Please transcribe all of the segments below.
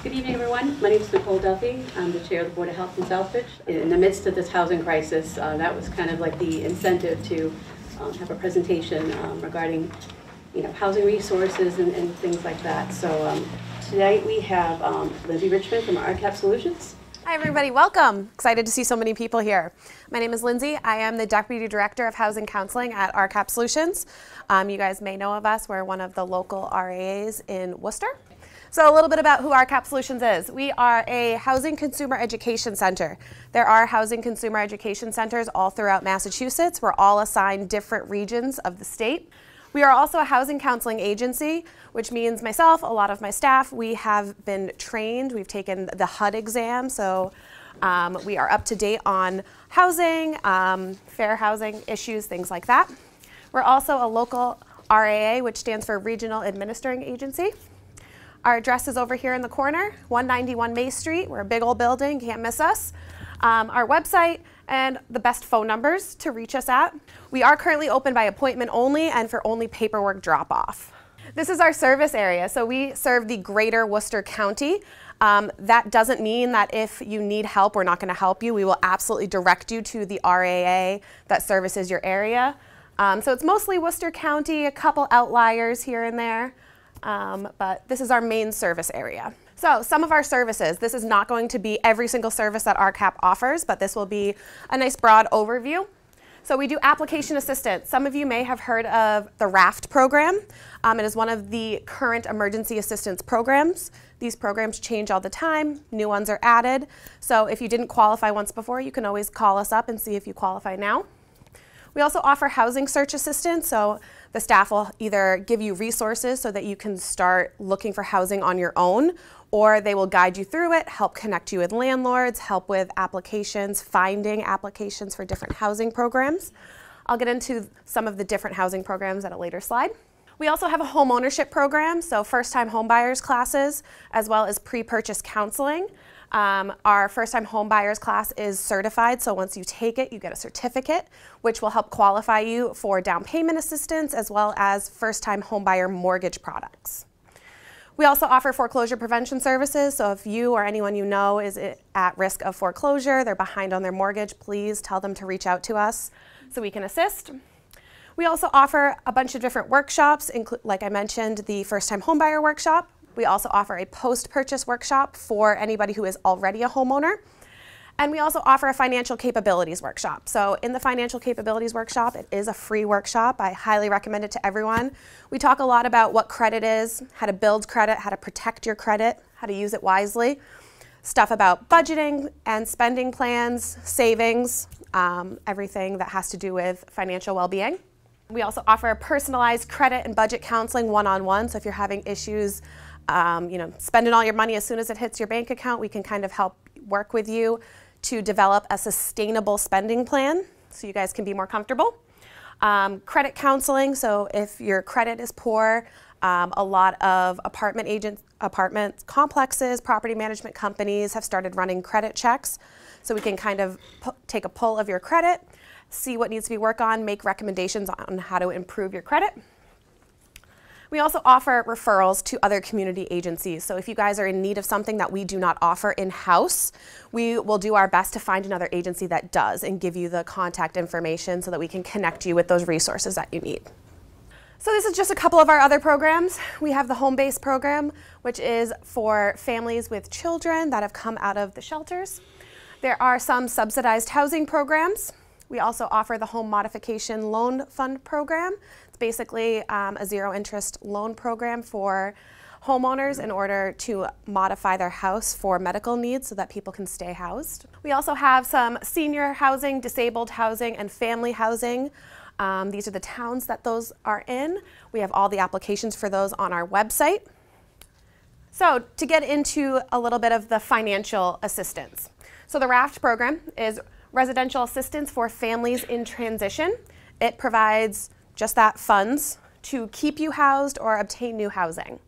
Good evening, everyone. My name is Nicole Duffey. I'm the chair of the Board of Health in Southbridge. In the midst of this housing crisis, that was kind of like the incentive to have a presentation regarding, housing resources and things like that. So today we have Lindsey Richmond from RCAP Solutions. Hi everybody, welcome. Excited to see so many people here. My name is Lindsey. I am the Deputy Director of Housing Counseling at RCAP Solutions. You guys may know of us. We're one of the local RAAs in Worcester. So a little bit about who RCAP Solutions is. We are a housing consumer education center. There are housing consumer education centers all throughout Massachusetts. We're all assigned different regions of the state. We are also a housing counseling agency, which means myself, a lot of my staff, we have been trained. We've taken the HUD exam, so we are up to date on housing, fair housing issues, things like that. We're also a local RAA, which stands for Regional Administering Agency. Our address is over here in the corner, 191 May Street. We're a big old building, can't miss us. Our website and the best phone numbers to reach us at. We are currently open by appointment only and for only paperwork drop-off. This is our service area, so we serve the greater Worcester County. That doesn't mean that if you need help, we're not going to help you. We will absolutely direct you to the RAA that services your area. So it's mostly Worcester County, a couple outliers here and there. But this is our main service area. So some of our services, this is not going to be every single service that RCAP offers, but this will be a nice broad overview. So we do application assistance. Some of you may have heard of the RAFT program. It is one of the current emergency assistance programs. These programs change all the time. New ones are added. So if you didn't qualify once before, you can always call us up and see if you qualify now. We also offer housing search assistance, so the staff will either give you resources so that you can start looking for housing on your own, or they will guide you through it, help connect you with landlords, help with applications, finding applications for different housing programs. I'll get into some of the different housing programs at a later slide. We also have a home ownership program, so first-time homebuyers classes, as well as pre-purchase counseling. Our first-time homebuyers class is certified, so once you take it, you get a certificate, which will help qualify you for down payment assistance as well as first-time homebuyer mortgage products. We also offer foreclosure prevention services, so if you or anyone you know is at risk of foreclosure, they're behind on their mortgage, please tell them to reach out to us so we can assist. We also offer a bunch of different workshops, like I mentioned, the first-time homebuyer workshop. We also offer a post-purchase workshop for anybody who is already a homeowner. And we also offer a financial capabilities workshop. So in the financial capabilities workshop, it is a free workshop. I highly recommend it to everyone. We talk a lot about what credit is, how to build credit, how to protect your credit, how to use it wisely, stuff about budgeting and spending plans, savings, everything that has to do with financial well-being. We also offer personalized credit and budget counseling one-on-one. So if you're having issues spending all your money as soon as it hits your bank account, we can kind of help work with you to develop a sustainable spending plan so you guys can be more comfortable. Credit counseling, so if your credit is poor, a lot of apartment complexes, property management companies have started running credit checks. So we can kind of take a pull of your credit, see what needs to be worked on, make recommendations on how to improve your credit. We also offer referrals to other community agencies. So if you guys are in need of something that we do not offer in-house, we will do our best to find another agency that does and give you the contact information so that we can connect you with those resources that you need. So this is just a couple of our other programs. We have the Home Base program, which is for families with children that have come out of the shelters. There are some subsidized housing programs. We also offer the Home Modification Loan Fund program. It's basically a zero-interest loan program for homeowners in order to modify their house for medical needs so that people can stay housed. We also have some senior housing, disabled housing, and family housing. These are the towns that those are in. We have all the applications for those on our website. So to get into a little bit of the financial assistance. So the RAFT program is residential assistance for families in transition. It provides just that, funds to keep you housed or obtain new housing.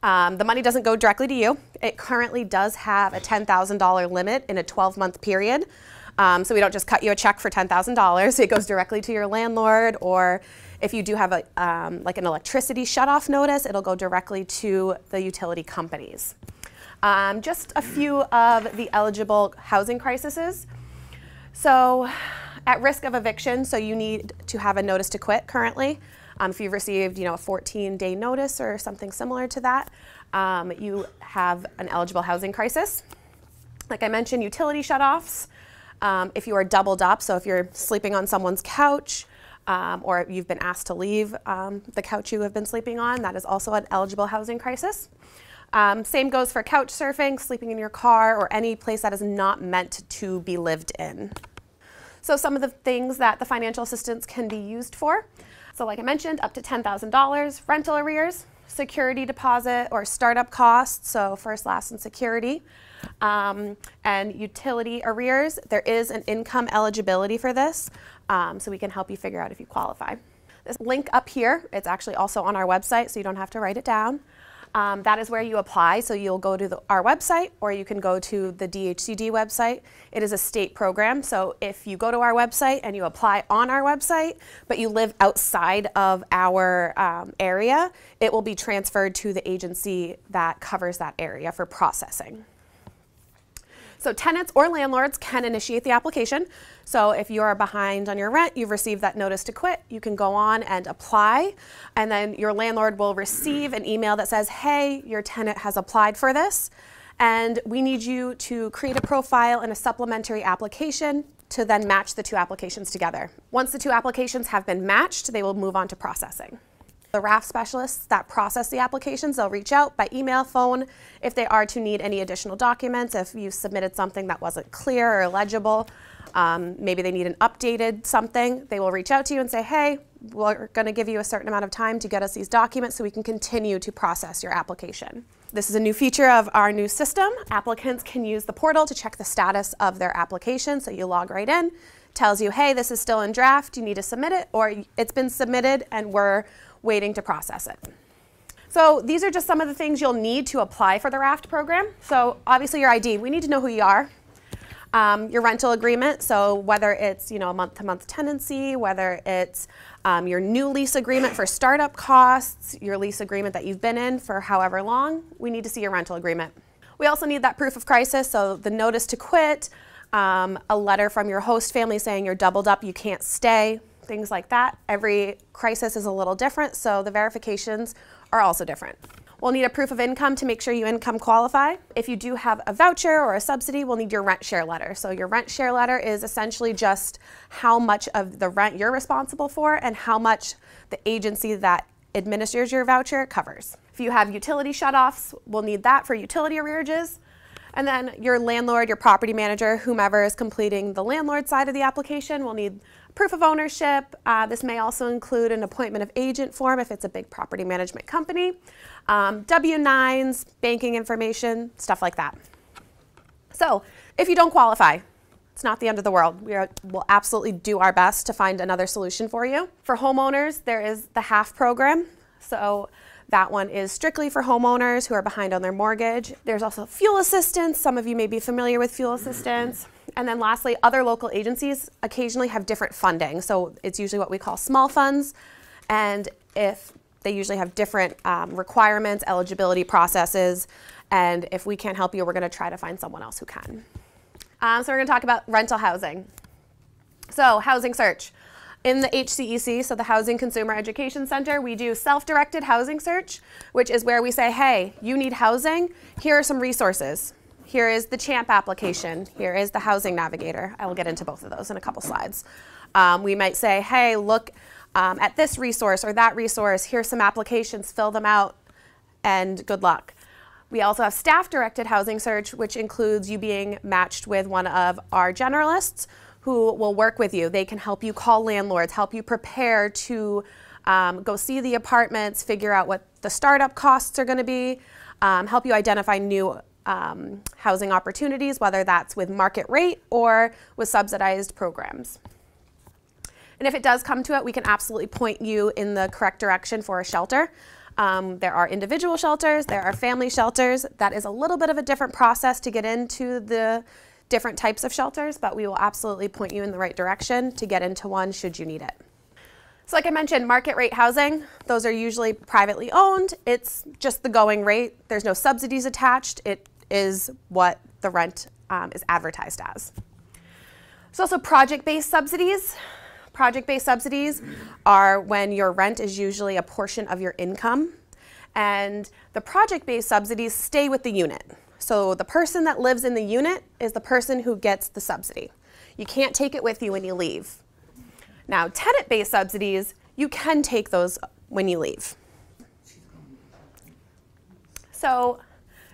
The money doesn't go directly to you. It currently does have a $10,000 limit in a 12-month period. So we don't just cut you a check for $10,000. It goes directly to your landlord, or if you do have like an electricity shutoff notice, it'll go directly to the utility companies. Just a few of the eligible housing crises. So at risk of eviction, so you need to have a notice to quit currently. If you've received, a 14-day notice or something similar to that, you have an eligible housing crisis. Like I mentioned, utility shutoffs. If you are doubled up, so if you're sleeping on someone's couch, or you've been asked to leave the couch you have been sleeping on, that is also an eligible housing crisis. Same goes for couch surfing, sleeping in your car, or any place that is not meant to be lived in. So some of the things that the financial assistance can be used for. So like I mentioned, up to $10,000, rental arrears, security deposit or startup costs, so first, last, and security, and utility arrears. There is an income eligibility for this, so we can help you figure out if you qualify. This link up here, it's actually also on our website, so you don't have to write it down. That is where you apply, so you'll go to our website, or you can go to the DHCD website. It is a state program, so if you go to our website and you apply on our website, but you live outside of our area, it will be transferred to the agency that covers that area for processing. So tenants or landlords can initiate the application. So if you are behind on your rent, you've received that notice to quit, you can go on and apply, and then your landlord will receive an email that says, hey, your tenant has applied for this, and we need you to create a profile and a supplementary application to then match the two applications together. Once the two applications have been matched, they will move on to processing. The RAF specialists that process the applications, they'll reach out by email, phone, if they are to need any additional documents, if you submitted something that wasn't clear or legible, maybe they need an updated something, they will reach out to you and say, hey, we're going to give you a certain amount of time to get us these documents so we can continue to process your application. This is a new feature of our new system. Applicants can use the portal to check the status of their application, so you log right in, tells you, hey, this is still in draft, you need to submit it, or it's been submitted and we're waiting to process it. So these are just some of the things you'll need to apply for the RAFT program. So obviously your ID, we need to know who you are. Your rental agreement, so whether it's a month-to-month tenancy, whether it's your new lease agreement for startup costs, your lease agreement that you've been in for however long, we need to see your rental agreement. We also need that proof of crisis, so the notice to quit, a letter from your host family saying you're doubled up, you can't stay, things like that. Every crisis is a little different, so the verifications are also different. We'll need a proof of income to make sure you income qualify. If you do have a voucher or a subsidy, we'll need your rent share letter. So your rent share letter is essentially just how much of the rent you're responsible for and how much the agency that administers your voucher covers. If you have utility shutoffs, we'll need that for utility arrearages. And then your landlord, your property manager, whomever is completing the landlord side of the application, will need proof of ownership. This may also include an appointment of agent form if it's a big property management company, W-9s, banking information, stuff like that. So if you don't qualify, it's not the end of the world. We'll absolutely do our best to find another solution for you. For homeowners, there is the HAF program. So that one is strictly for homeowners who are behind on their mortgage. There's also fuel assistance. Some of you may be familiar with fuel assistance. And then lastly, other local agencies occasionally have different funding. So it's usually what we call small funds. And if they usually have different requirements, eligibility processes. And if we can't help you, we're going to try to find someone else who can. So we're going to talk about rental housing. So housing search. In the HCEC, so the Housing Consumer Education Center, we do self-directed housing search, which is where we say, hey, you need housing, here are some resources. Here is the CHAMP application, here is the Housing Navigator. I will get into both of those in a couple slides. We might say, hey, look at this resource or that resource, here's some applications, fill them out, and good luck. We also have staff-directed housing search, which includes you being matched with one of our generalists who will work with you. They can help you call landlords, help you prepare to go see the apartments, figure out what the startup costs are going to be, help you identify new housing opportunities, whether that's with market rate or with subsidized programs. And if it does come to it, we can absolutely point you in the correct direction for a shelter. There are individual shelters, there are family shelters. That is a little bit of a different process to get into the different types of shelters, but we will absolutely point you in the right direction to get into one should you need it. So like I mentioned, market rate housing, those are usually privately owned. It's just the going rate. There's no subsidies attached. It is what the rent is advertised as. There's also project-based subsidies. Project-based subsidies are when your rent is usually a portion of your income, and the project-based subsidies stay with the unit. So the person that lives in the unit is the person who gets the subsidy. You can't take it with you when you leave. Now, tenant-based subsidies, you can take those when you leave. So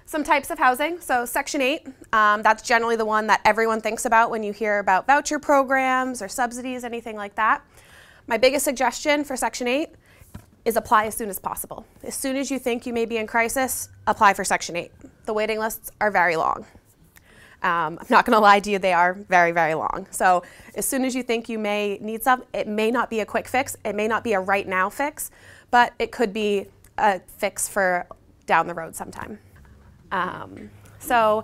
some types of housing. So Section 8, that's generally the one that everyone thinks about when you hear about voucher programs or subsidies, anything like that. My biggest suggestion for Section 8 is apply as soon as possible. As soon as you think you may be in crisis, apply for Section 8. The waiting lists are very long. I'm not going to lie to you, they are very, very long. So as soon as you think you may need some, it may not be a quick fix, it may not be a right now fix, but it could be a fix for down the road sometime. So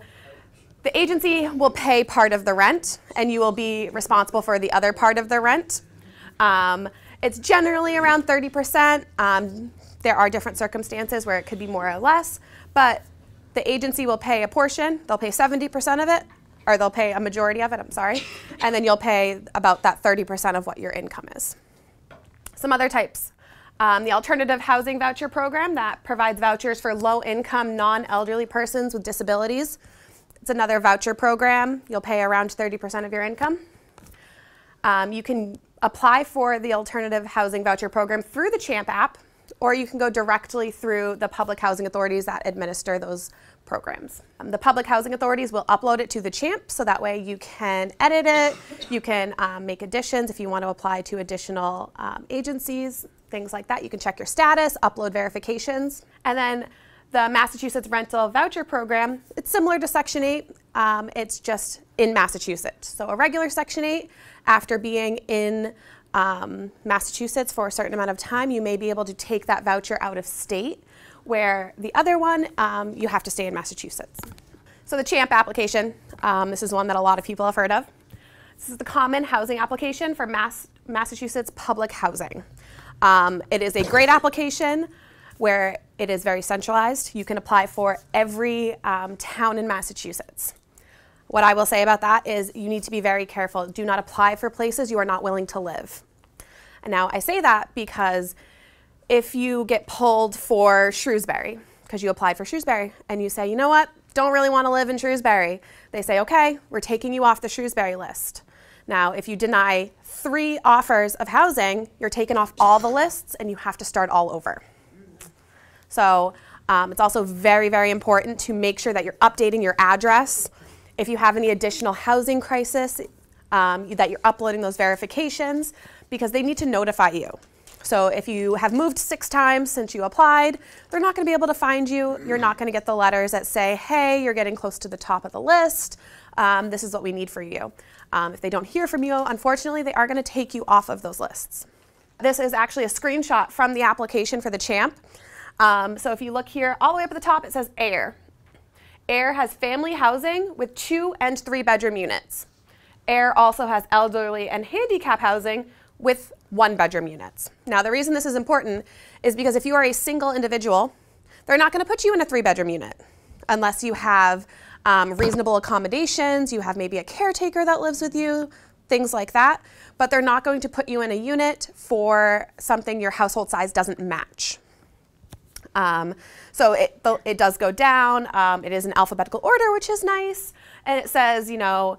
the agency will pay part of the rent, and you will be responsible for the other part of the rent. It's generally around 30%. There are different circumstances where it could be more or less, but the agency will pay a portion. They'll pay 70% of it, or they'll pay a majority of it, I'm sorry, and then you'll pay about that 30% of what your income is. Some other types. The Alternative Housing Voucher Program that provides vouchers for low-income, non-elderly persons with disabilities. It's another voucher program. You'll pay around 30% of your income. You can apply for the Alternative Housing Voucher Program through the CHAMP app, or you can go directly through the public housing authorities that administer those programs. The public housing authorities will upload it to the CHAMP, so that way you can edit it, you can make additions if you want to apply to additional agencies, things like that. You can check your status, upload verifications. And then the Massachusetts Rental Voucher Program, it's similar to Section 8, it's just in Massachusetts. So a regular Section 8, after being in Massachusetts for a certain amount of time, you may be able to take that voucher out of state, where the other one, you have to stay in Massachusetts. So the CHAMP application, this is one that a lot of people have heard of. This is the Common Housing Application for Massachusetts Public Housing. It is a great application where it is very centralized. You can apply for every town in Massachusetts. What I will say about that is you need to be very careful. Do not apply for places you are not willing to live. And now I say that because if you get pulled for Shrewsbury, because you applied for Shrewsbury, and you say, you know what, don't really want to live in Shrewsbury, they say, okay, we're taking you off the Shrewsbury list. Now, if you deny 3 offers of housing, you're taken off all the lists and you have to start all over. So it's also very, very important to make sure that you're updating your address. If you have any additional housing crisis, that you're uploading those verifications, because they need to notify you. So if you have moved 6 times since you applied, they're not going to be able to find you. You're not going to get the letters that say, hey, you're getting close to the top of the list. This is what we need for you. If they don't hear from you, unfortunately, they are going to take you off of those lists. This is actually a screenshot from the application for the CHAMP. So if you look here, all the way up at the top, it says AIR. AIR has family housing with 2 and 3 bedroom units. AIR also has elderly and handicap housing with 1 bedroom units. Now, the reason this is important is because if you are a single individual, they're not going to put you in a 3 bedroom unit unless you have reasonable accommodations, you have maybe a caretaker that lives with you, things like that, but they're not going to put you in a unit for something your household size doesn't match. So it does go down. It is in alphabetical order, which is nice. And it says, you know,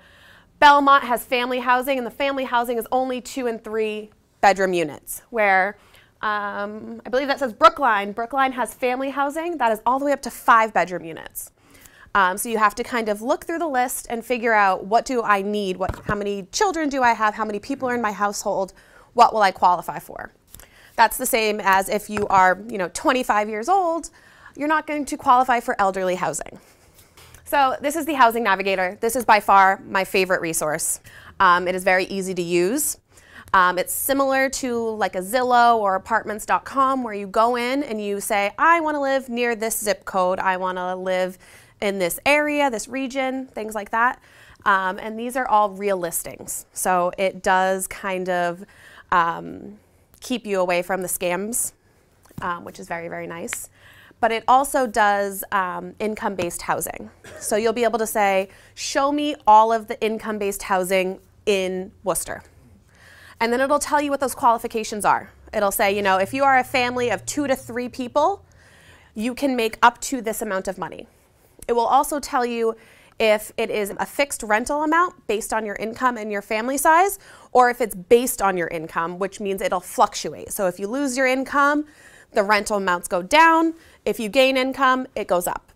Belmont has family housing, and the family housing is only 2 and 3 bedroom units, where I believe that says Brookline. Brookline has family housing that is all the way up to 5 bedroom units. So you have to kind of look through the list and figure out, what do I need? How many children do I have? How many people are in my household? What will I qualify for? That's the same as if you are, 25 years old, you're not going to qualify for elderly housing. So this is the Housing Navigator. This is by far my favorite resource. It is very easy to use. It's similar to like a Zillow or apartments.com, where you go in and you say, I want to live near this zip code. I want to live in this area, this region, things like that. And these are all real listings. So it does kind of keep you away from the scams, which is very, very nice. But it also does income-based housing. So you'll be able to say, show me all of the income-based housing in Worcester. And then it'll tell you what those qualifications are. It'll say, you know, if you are a family of 2 to 3 people, you can make up to this amount of money. It will also tell you if it is a fixed rental amount based on your income and your family size, or if it's based on your income, which means it'll fluctuate. So if you lose your income, the rental amounts go down. If you gain income, it goes up.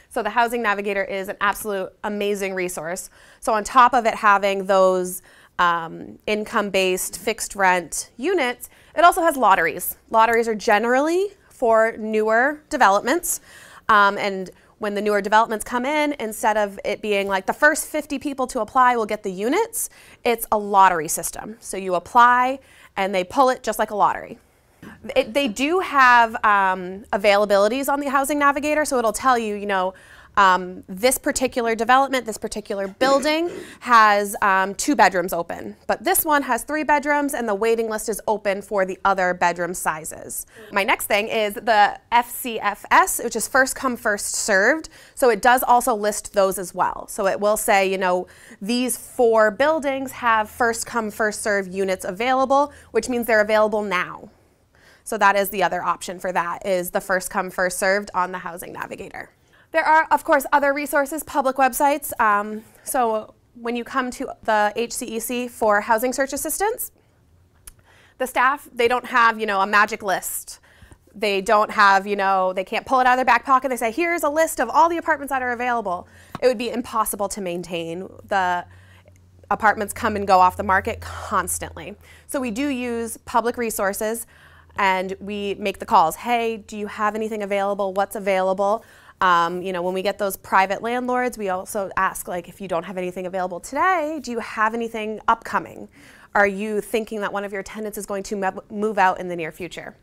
So the Housing Navigator is an absolute amazing resource. So on top of it having those income-based fixed rent units, it also has lotteries. Lotteries are generally for newer developments. And when the newer developments come in, instead of it being like the first 50 people to apply will get the units, it's a lottery system. So you apply and they pull it just like a lottery. They do have availabilities on the Housing Navigator, so it'll tell you, you know, this particular development, this particular building has 2 bedrooms open, but this one has 3 bedrooms and the waiting list is open for the other bedroom sizes. My next thing is the FCFS, which is first come, first served. So it does also list those as well. So it will say, you know, these 4 buildings have first come, first served units available, which means they're available now. So that is the other option for that, is the first come, first served on the Housing Navigator. There are, of course, other resources, public websites. So when you come to the HCEC for housing search assistance, the staff, they don't have, you know, a magic list. They don't have, you know, they can't pull it out of their back pocket. They say, here's a list of all the apartments that are available. It would be impossible to maintain. The apartments come and go off the market constantly. So we do use public resources and we make the calls. Hey, do you have anything available? What's available? You know, when we get those private landlords, we also ask, like, if you don't have anything available today, do you have anything upcoming? Are you thinking that one of your tenants is going to move out in the near future?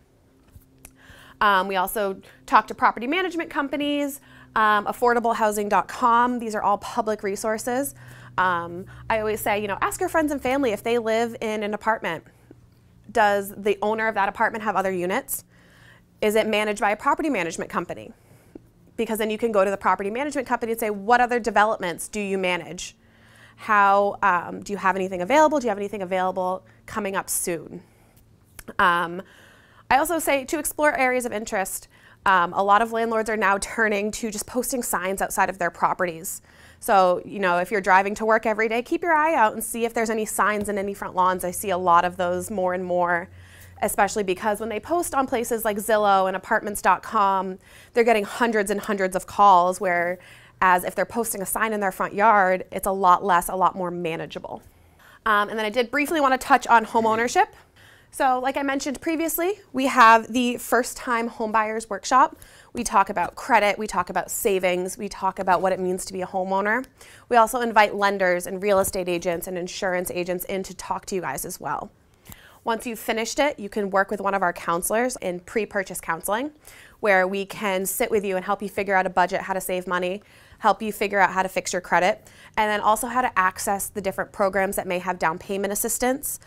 We also talk to property management companies, affordablehousing.com. These are all public resources. I always say, you know, ask your friends and family if they live in an apartment. Does the owner of that apartment have other units? Is it managed by a property management company? Because then you can go to the property management company and say, what other developments do you manage? How, do you have anything available? Do you have anything available coming up soon? I also say to explore areas of interest. A lot of landlords are now turning to just posting signs outside of their properties. So, you know, if you're driving to work every day, keep your eye out and see if there's any signs in any front lawns. I see a lot of those more and more, especially because when they post on places like Zillow and apartments.com, they're getting hundreds and hundreds of calls, whereas if they're posting a sign in their front yard, it's a lot less, a lot more manageable. And then I did briefly want to touch on home ownership. So like I mentioned previously, we have the first-time homebuyers workshop. We talk about credit, we talk about savings, we talk about what it means to be a homeowner. We also invite lenders and real estate agents and insurance agents in to talk to you guys as well. Once you've finished it, you can work with one of our counselors in pre-purchase counseling, where we can sit with you and help you figure out a budget, how to save money, help you figure out how to fix your credit, and then also how to access the different programs that may have down payment assistance,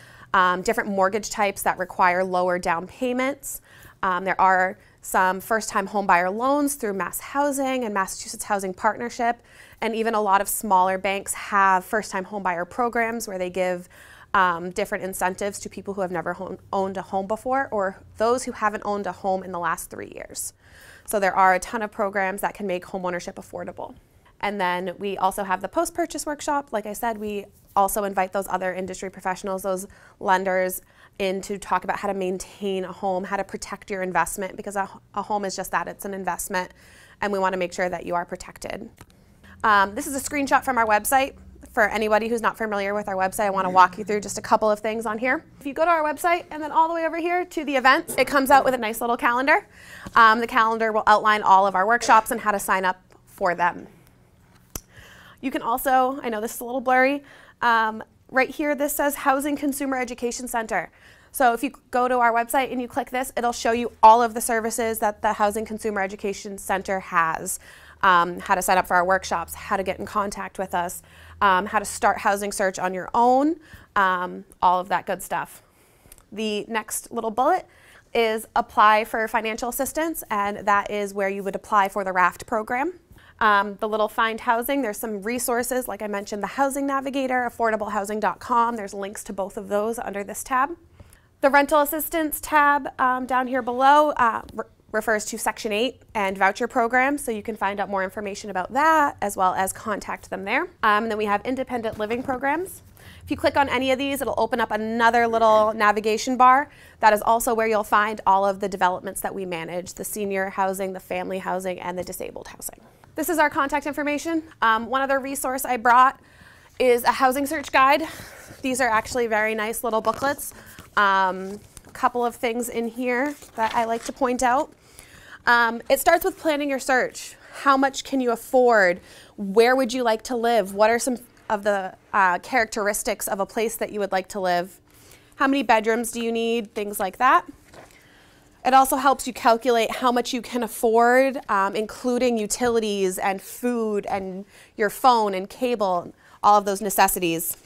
different mortgage types that require lower down payments. There are some first-time homebuyer loans through Mass Housing and Massachusetts Housing Partnership, and even a lot of smaller banks have first-time homebuyer programs where they give different incentives to people who have never owned a home before, or those who haven't owned a home in the last 3 years. So there are a ton of programs that can make homeownership affordable. And then we also have the post-purchase workshop. Like I said, we also invite those other industry professionals, those lenders, in to talk about how to maintain a home, how to protect your investment, because a home is just that, it's an investment, and we want to make sure that you are protected. This is a screenshot from our website. For anybody who's not familiar with our website, I want to walk you through just a couple of things on here. If you go to our website and then all the way over here to the events, it comes out with a nice little calendar. The calendar will outline all of our workshops and how to sign up for them. You can also, I know this is a little blurry, right here this says Housing Consumer Education Center. So if you go to our website and you click this, it'll show you all of the services that the Housing Consumer Education Center has. How to sign up for our workshops, how to get in contact with us, how to start housing search on your own, all of that good stuff. The next little bullet is apply for financial assistance, and that is where you would apply for the RAFT program. The little find housing, there's some resources, like I mentioned, the Housing Navigator, affordablehousing.com. There's links to both of those under this tab. The rental assistance tab down here below refers to Section 8 and voucher programs, so you can find out more information about that as well as contact them there. And then we have independent living programs. If you click on any of these, it'll open up another little navigation bar. That is also where you'll find all of the developments that we manage, the senior housing, the family housing, and the disabled housing. This is our contact information. One other resource I brought is a housing search guide. These are actually very nice little booklets. A couple of things in here that I like to point out. It starts with planning your search. How much can you afford? Where would you like to live? What are some of the characteristics of a place that you would like to live? How many bedrooms do you need? Things like that. It also helps you calculate how much you can afford, including utilities and food and your phone and cable, all of those necessities.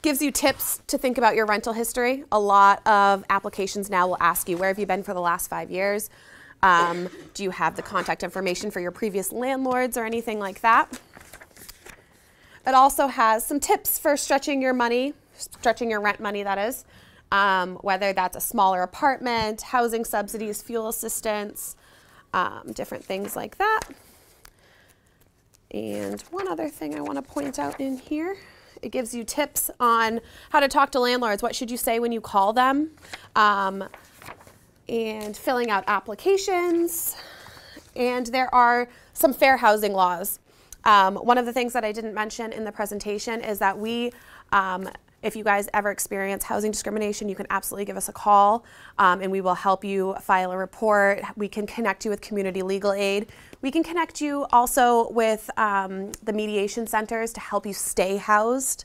Gives you tips to think about your rental history. A lot of applications now will ask you, where have you been for the last 5 years? Do you have the contact information for your previous landlords or anything like that? It also has some tips for stretching your money, stretching your rent money, that is. Whether that's a smaller apartment, housing subsidies, fuel assistance, different things like that. And one other thing I want to point out in here, it gives you tips on how to talk to landlords. What should you say when you call them? And filling out applications. And there are some fair housing laws. One of the things that I didn't mention in the presentation is that we, if you guys ever experience housing discrimination, you can absolutely give us a call, and we will help you file a report. We can connect you with community legal aid. We can connect you also with the mediation centers to help you stay housed.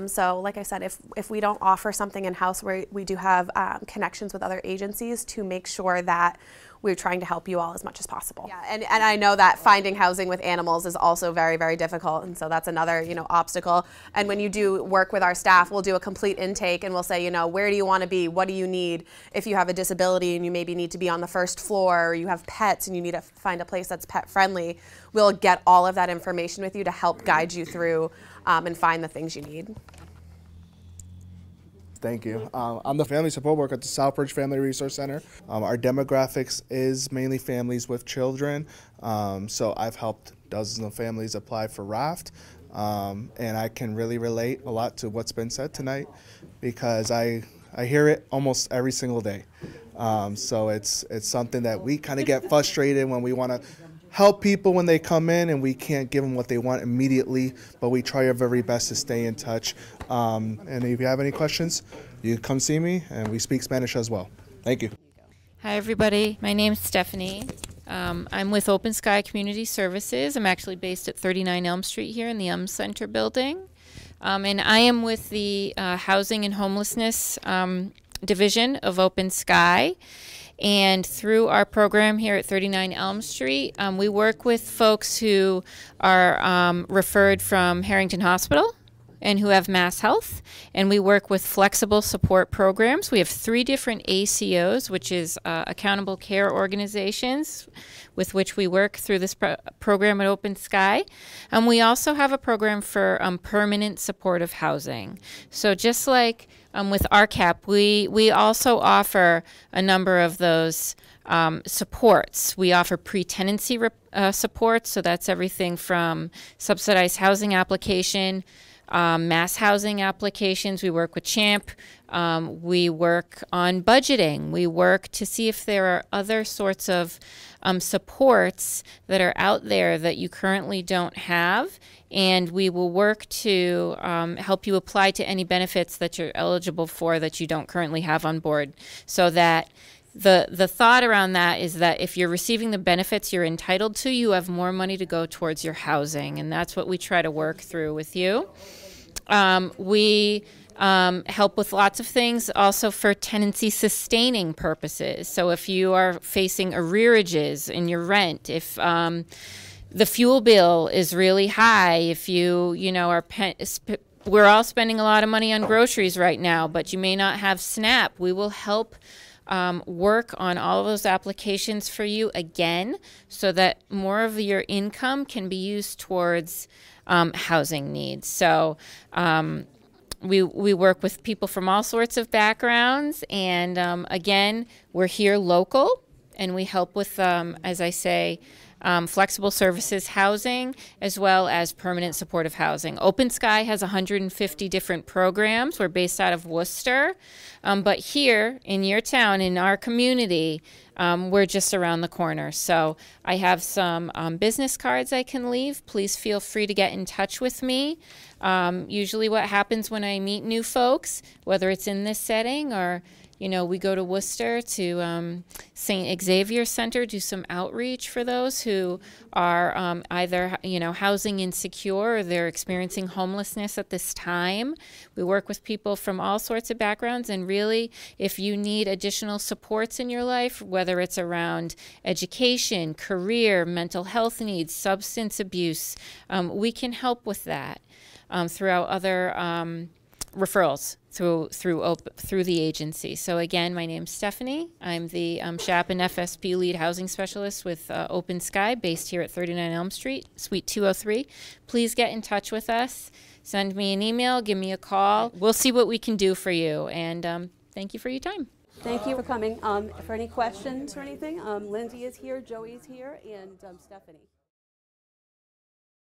So like I said, if we don't offer something in-house, we do have connections with other agencies to make sure that we're trying to help you all as much as possible. Yeah, and I know that finding housing with animals is also very, very difficult, and so that's another, obstacle. And when you do work with our staff, we'll do a complete intake and we'll say, where do you want to be? What do you need? If you have a disability and you maybe need to be on the first floor, or you have pets and you need to find a place that's pet friendly, we'll get all of that information with you to help guide you through and find the things you need. Thank you. I'm the family support worker at the Southbridge Family Resource Center. Our demographics is mainly families with children. So I've helped dozens of families apply for RAFT. And I can really relate a lot to what's been said tonight because I hear it almost every single day. So it's something that we kind of get frustrated when we want to help people when they come in and we can't give them what they want immediately, but we try our very best to stay in touch. And if you have any questions, you can come see me, and we speak Spanish as well. Thank you. Hi, everybody. My name's Stephanie. I'm with Open Sky Community Services. I'm actually based at 39 Elm Street here in the Center building. And I am with the Housing and Homelessness Division of Open Sky. And through our program here at 39 Elm Street, we work with folks who are referred from Harrington Hospital and who have Mass Health. And we work with flexible support programs. We have 3 different ACOs, which is accountable care organizations, with which we work through this program at Open Sky. And we also have a program for permanent supportive housing. So just like with RCAP, we also offer a number of those supports. We offer pre-tenancy support, so that's everything from subsidized housing application, mass housing applications. We work with CHAMP. We work on budgeting. We work to see if there are other sorts of supports that are out there that you currently don't have, and we will work to help you apply to any benefits that you're eligible for that you don't currently have on board, so that the thought around that is that if you're receiving the benefits you're entitled to, you have more money to go towards your housing, and that's what we try to work through with you. We help with lots of things, also for tenancy sustaining purposes. So if you are facing arrearages in your rent, if the fuel bill is really high, if you know, are we're all spending a lot of money on groceries right now, but you may not have SNAP, we will help work on all of those applications for you again, so that more of your income can be used towards housing needs. So we work with people from all sorts of backgrounds, and again, we're here local, and we help with, as I say, flexible services housing, as well as permanent supportive housing. Open Sky has 150 different programs. We're based out of Worcester. But here in your town, in our community, we're just around the corner. So I have some business cards I can leave. Please feel free to get in touch with me. Usually what happens when I meet new folks, whether it's in this setting or we go to Worcester to St. Xavier Center, do some outreach for those who are either, housing insecure or they're experiencing homelessness at this time. We work with people from all sorts of backgrounds, and really, if you need additional supports in your life, whether it's around education, career, mental health needs, substance abuse, we can help with that throughout other referrals through the agency. So again, my name's Stephanie. I'm the SHAP and FSP lead housing specialist with Open Sky, based here at 39 Elm Street, Suite 203. Please get in touch with us. Send me an email, give me a call. We'll see what we can do for you. And thank you for your time. Thank you for coming. For any questions or anything, Lindsey is here, Joey's here, and Stephanie.